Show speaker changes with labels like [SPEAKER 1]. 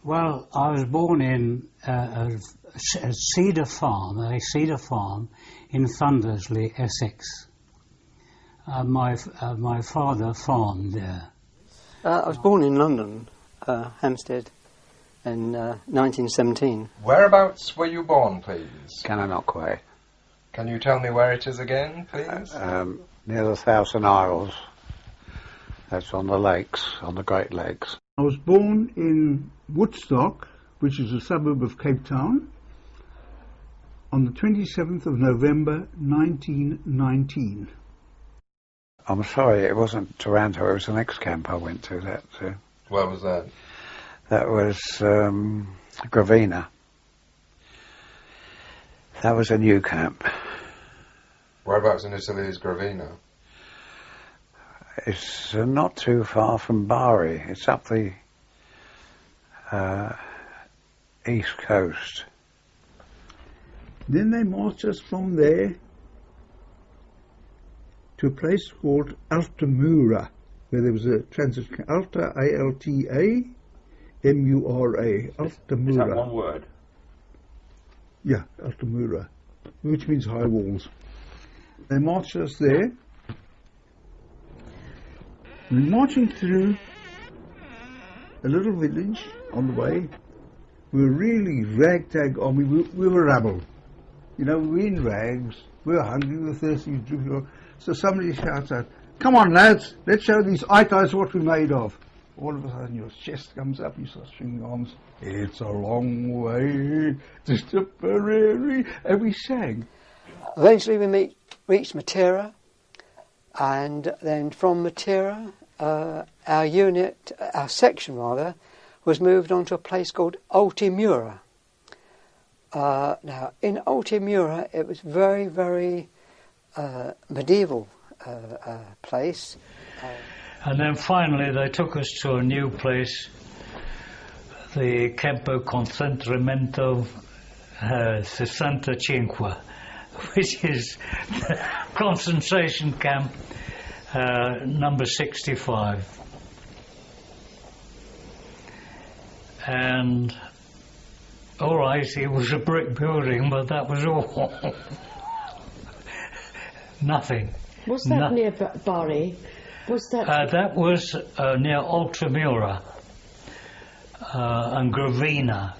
[SPEAKER 1] Well, I was born in a cedar farm in Thundersley, Essex. My father farmed there.
[SPEAKER 2] I was born in London, Hampstead, in 1917.
[SPEAKER 3] Whereabouts were you born, please?
[SPEAKER 4] Cannonoquay.
[SPEAKER 3] Can you tell me where it is again, please?
[SPEAKER 4] Near the Thousand Isles. That's on the lakes, on the Great Lakes.
[SPEAKER 5] I was born in Woodstock, which is a suburb of Cape Town, on the 27th of November 1919.
[SPEAKER 4] I'm sorry, it wasn't Taranto, it was the next camp I went to.
[SPEAKER 3] Where was that?
[SPEAKER 4] That was Gravina. That was a new camp.
[SPEAKER 3] Whereabouts in Italy is Gravina?
[SPEAKER 4] It's not too far from Bari. It's up the east coast.
[SPEAKER 5] Then they marched us from there to a place called Altamura, where there was a transit. Alta, A-L-T-A-M-U-R-A. Altamura.
[SPEAKER 6] Is that one word?
[SPEAKER 5] Yeah, Altamura, which means high walls. They marched us there. We were marching through a little village on the way. We were really ragtag army. We were rabble. You know, we were in rags. We were hungry, we were thirsty. So somebody shouts out, "Come on, lads, let's show these itas what we're made of." All of a sudden your chest comes up, you start swinging arms. "It's a long way to Tipperary," and we sang.
[SPEAKER 2] Eventually we reached Matera, and then from Matera, our section was moved on to a place called Altamura. Now, in Altamura, it was very, very medieval place.
[SPEAKER 1] And then finally they took us to a new place, the Campo Concentramento 65, which is the concentration camp number 65. And all right, it was a brick building, but that was all. Nothing.
[SPEAKER 7] Was that near Bari? Was that?
[SPEAKER 1] That was near Altamura and Gravina.